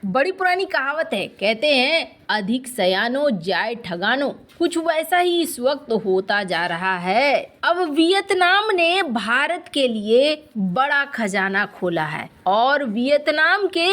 बड़ी पुरानी कहावत है, कहते हैं अधिक सयानो जाए ठगानो। कुछ वैसा ही इस वक्त होता जा रहा है। अब वियतनाम ने भारत के लिए बड़ा खजाना खोला है और वियतनाम के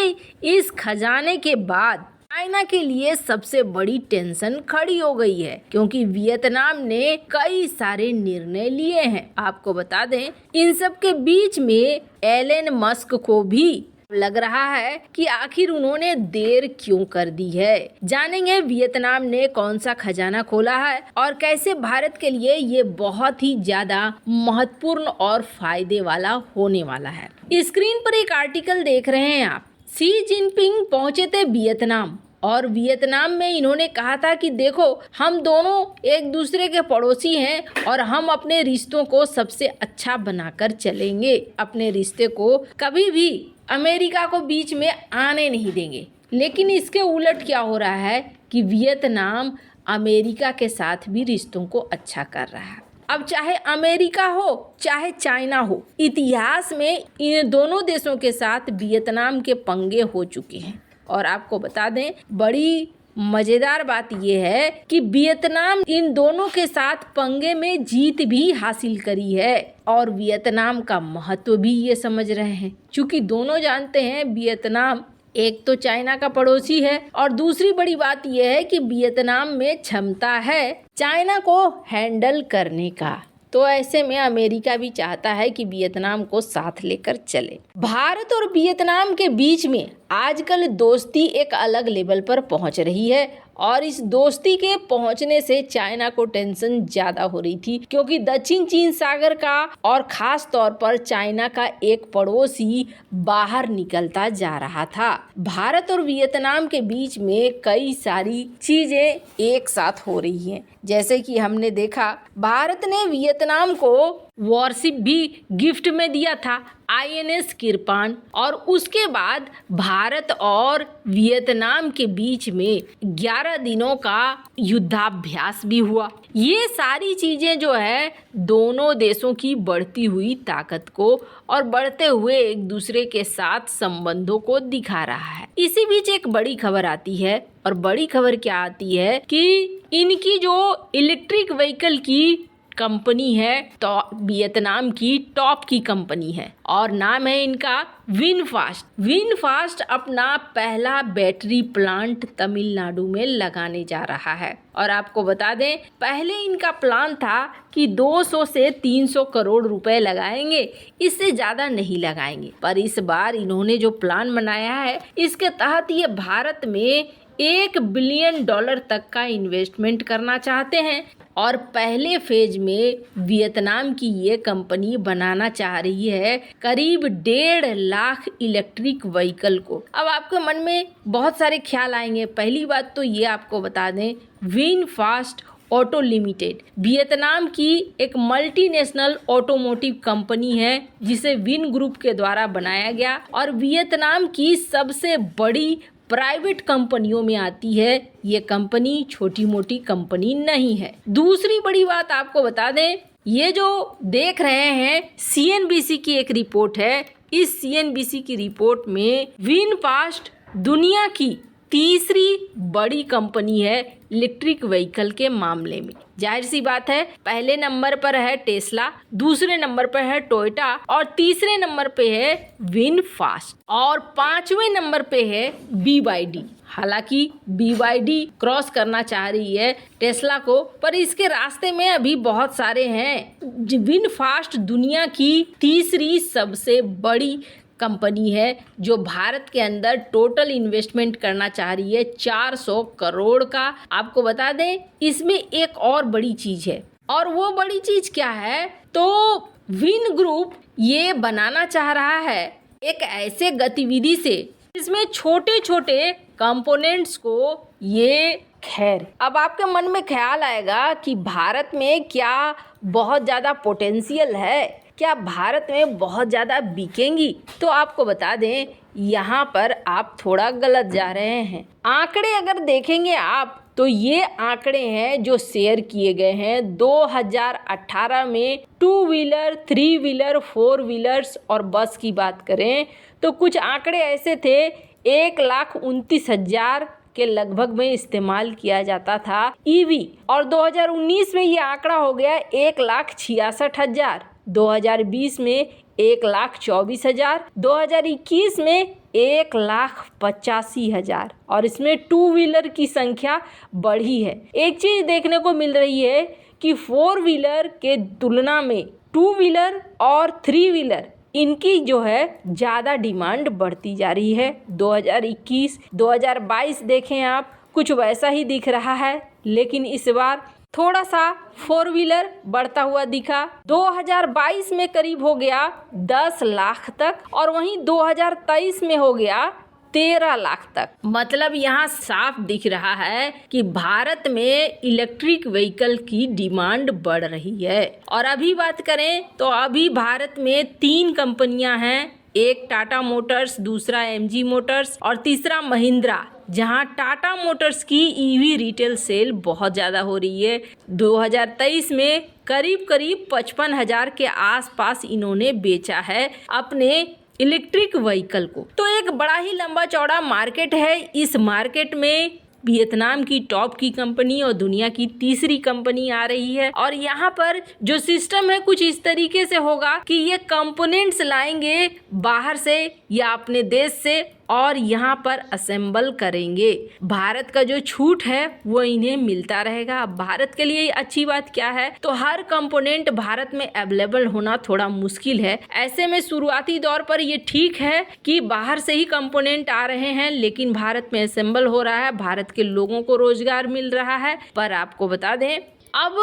इस खजाने के बाद चाइना के लिए सबसे बड़ी टेंशन खड़ी हो गई है, क्योंकि वियतनाम ने कई सारे निर्णय लिए हैं। आपको बता दें, इन सब के बीच में एलन मस्क को भी लग रहा है कि आखिर उन्होंने देर क्यों कर दी है। जानेंगे वियतनाम ने कौन सा खजाना खोला है और कैसे भारत के लिए ये बहुत ही ज्यादा महत्वपूर्ण और फायदे वाला होने वाला है। स्क्रीन पर एक आर्टिकल देख रहे हैं आप। शी जिनपिंग पहुंचे थे वियतनाम और वियतनाम में इन्होंने कहा था कि देखो, हम दोनों एक दूसरे के पड़ोसी हैं और हम अपने रिश्तों को सबसे अच्छा बनाकर चलेंगे। अपने रिश्ते को कभी भी अमेरिका को बीच में आने नहीं देंगे। लेकिन इसके उलट क्या हो रहा है कि वियतनाम अमेरिका के साथ भी रिश्तों को अच्छा कर रहा है। अब चाहे अमेरिका हो चाहे चाइना हो, इतिहास में इन दोनों देशों के साथ वियतनाम के पंगे हो चुके हैं। और आपको बता दें, बड़ी मज़ेदार बात यह है कि वियतनाम इन दोनों के साथ पंगे में जीत भी हासिल करी है और वियतनाम का महत्व भी ये समझ रहे हैं। क्योंकि दोनों जानते हैं वियतनाम एक तो चाइना का पड़ोसी है और दूसरी बड़ी बात यह है कि वियतनाम में क्षमता है चाइना को हैंडल करने का। तो ऐसे में अमेरिका भी चाहता है कि वियतनाम को साथ लेकर चले। भारत और वियतनाम के बीच में आजकल दोस्ती एक अलग लेवल पर पहुंच रही है और इस दोस्ती के पहुंचने से चाइना को टेंशन ज्यादा हो रही थी, क्योंकि दक्षिण चीन सागर का और खास तौर पर चाइना का एक पड़ोसी बाहर निकलता जा रहा था। भारत और वियतनाम के बीच में कई सारी चीजें एक साथ हो रही हैं। जैसे कि हमने देखा, भारत ने वियतनाम को वॉरशिप भी गिफ्ट में दिया था, INS किरपान, और उसके बाद भारत और वियतनाम के बीच में 11 दिनों का युद्धाभ्यास भी हुआ। ये सारी चीजें जो है दोनों देशों की बढ़ती हुई ताकत को और बढ़ते हुए एक दूसरे के साथ संबंधों को दिखा रहा है। इसी बीच एक बड़ी खबर आती है और बड़ी खबर क्या आती है कि इनकी जो इलेक्ट्रिक व्हीकल की कंपनी है तो वियतनाम की टॉप की कंपनी है और नाम है इनका विनफास्ट। विनफास्ट अपना पहला बैटरी प्लांट तमिलनाडु में लगाने जा रहा है। और आपको बता दें, पहले इनका प्लान था कि 200 से 300 करोड़ रुपए लगाएंगे, इससे ज़्यादा नहीं लगाएंगे। पर इस बार इन्होंने जो प्लान बनाया है, इसके तहत ये भारत में $1 बिलियन तक का इन्वेस्टमेंट करना चाहते हैं और पहले फेज में वियतनाम की ये कंपनी बनाना चाह रही है करीब 1.5 लाख इलेक्ट्रिक व्हीकल को। अब आपके मन में बहुत सारे ख्याल आएंगे। पहली बात तो ये आपको बता दें, विनफास्ट ऑटो लिमिटेड वियतनाम की एक मल्टीनेशनल ऑटोमोटिव कंपनी है जिसे विन ग्रुप के द्वारा बनाया गया और वियतनाम की सबसे बड़ी प्राइवेट कंपनियों में आती है। ये कंपनी छोटी मोटी कंपनी नहीं है। दूसरी बड़ी बात आपको बता दें, ये जो देख रहे हैं CNBC की एक रिपोर्ट है। इस CNBC की रिपोर्ट में विनफास्ट दुनिया की तीसरी बड़ी कंपनी है इलेक्ट्रिक व्हीकल के मामले में। जाहिर सी बात है, पहले नंबर पर है टेस्ला, दूसरे नंबर पर है टोयोटा और तीसरे नंबर पे है विनफास्ट और 5वें नंबर पे है BYD। हालांकि BYD क्रॉस करना चाह रही है टेस्ला को, पर इसके रास्ते में अभी बहुत सारे हैं। विनफास्ट दुनिया की तीसरी सबसे बड़ी कंपनी है जो भारत के अंदर टोटल इन्वेस्टमेंट करना चाह रही है 400 करोड़ का। आपको बता दें, इसमें एक और बड़ी चीज है और वो बड़ी चीज क्या है, तो विन ग्रुप ये बनाना चाह रहा है एक ऐसे गतिविधि से जिसमें छोटे छोटे कंपोनेंट्स को ये खैर। अब आपके मन में ख्याल आएगा कि भारत में क्या बहुत ज़्यादा पोटेंशियल है, क्या भारत में बहुत ज़्यादा बिकेंगी? तो आपको बता दें, यहाँ पर आप थोड़ा गलत जा रहे हैं। आंकड़े अगर देखेंगे आप तो ये आंकड़े हैं जो शेयर किए गए हैं 2018 में। 2 व्हीलर, 3 व्हीलर, 4 व्हीलर्स और बस की बात करें तो कुछ आंकड़े ऐसे थे, 1,29,000 के लगभग में इस्तेमाल किया जाता था ईवी, और 2019 में ये आंकड़ा हो गया 1,66,000, 2020 में 1,24,000, 2021 में 1,85,000, और इसमें टू व्हीलर की संख्या बढ़ी है। एक चीज देखने को मिल रही है कि फोर व्हीलर के तुलना में टू व्हीलर और थ्री व्हीलर इनकी जो है ज़्यादा डिमांड बढ़ती जा रही है। 2021-2022 देखें आप, कुछ वैसा ही दिख रहा है, लेकिन इस बार थोड़ा सा फोर व्हीलर बढ़ता हुआ दिखा। 2022 में करीब हो गया 10 लाख तक, और वहीं 2023 में हो गया 13 लाख तक। मतलब यहाँ साफ दिख रहा है कि भारत में इलेक्ट्रिक व्हीकल की डिमांड बढ़ रही है। और अभी बात करें तो अभी भारत में 3 कंपनियां हैं, एक टाटा मोटर्स, दूसरा एमजी मोटर्स और तीसरा महिंद्रा, जहां टाटा मोटर्स की ईवी रिटेल सेल बहुत ज़्यादा हो रही है। 2023 में करीब 55,000 के आसपास इन्होंने बेचा है अपने इलेक्ट्रिक व्हीकल को। तो एक बड़ा ही लंबा चौड़ा मार्केट है। इस मार्केट में वियतनाम की टॉप की कंपनी और दुनिया की तीसरी कंपनी आ रही है, और यहाँ पर जो सिस्टम है कुछ इस तरीके से होगा कि ये कंपोनेंट्स लाएंगे बाहर से या अपने देश से और यहाँ पर असेंबल करेंगे। भारत का जो छूट है वो इन्हें मिलता रहेगा। अब भारत के लिए अच्छी बात क्या है, तो हर कंपोनेंट भारत में अवेलेबल होना थोड़ा मुश्किल है। ऐसे में शुरुआती दौर पर ये ठीक है कि बाहर से ही कंपोनेंट आ रहे हैं, लेकिन भारत में असेंबल हो रहा है, भारत के लोगों को रोजगार मिल रहा है। पर आपको बता दें, अब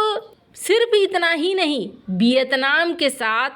सिर्फ इतना ही नहीं, वियतनाम के साथ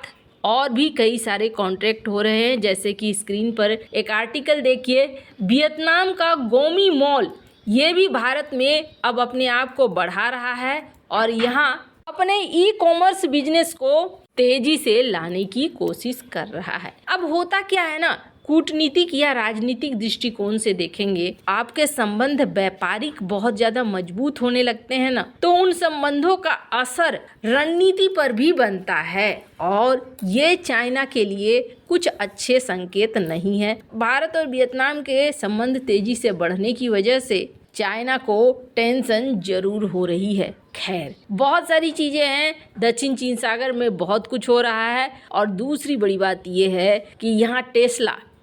और भी कई सारे कॉन्ट्रैक्ट हो रहे हैं। जैसे कि स्क्रीन पर एक आर्टिकल देखिए, वियतनाम का गोमी मॉल ये भी भारत में अब अपने आप को बढ़ा रहा है और यहाँ अपने ई कॉमर्स बिजनेस को तेजी से लाने की कोशिश कर रहा है। अब होता क्या है ना, कूटनीतिक या राजनीतिक दृष्टिकोण से देखेंगे, आपके संबंध व्यापारिक बहुत ज्यादा मजबूत होने लगते हैं ना, तो उन संबंधों का असर रणनीति पर भी बनता है, और ये चाइना के लिए कुछ अच्छे संकेत नहीं है। भारत और वियतनाम के संबंध तेजी से बढ़ने की वजह से चाइना को टेंशन जरूर हो रही है। खैर, बहुत सारी चीज़ें हैं, दक्षिण चीन सागर में बहुत कुछ हो रहा है। और दूसरी बड़ी बात यह है कि यहाँ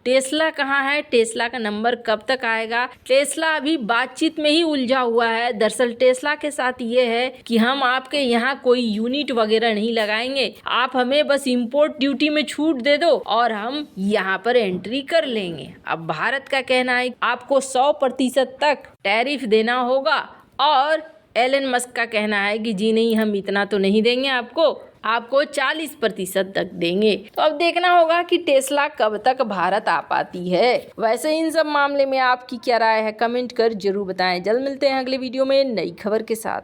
टेस्ला कहाँ है, टेस्ला का नंबर कब तक आएगा, टेस्ला अभी बातचीत में ही उलझा हुआ है। दरअसल टेस्ला के साथ ये है कि हम आपके यहाँ कोई यूनिट वगैरह नहीं लगाएंगे, आप हमें बस इंपोर्ट ड्यूटी में छूट दे दो और हम यहाँ पर एंट्री कर लेंगे। अब भारत का कहना है आपको 100% तक टैरिफ देना होगा, और एलन मस्क का कहना है कि जी नहीं, हम इतना तो नहीं देंगे आपको 40% तक देंगे। तो अब देखना होगा कि टेस्ला कब तक भारत आ पाती है। वैसे इन सब मामले में आपकी क्या राय है, कमेंट कर जरूर बताएं। जल्द मिलते हैं अगले वीडियो में नई खबर के साथ।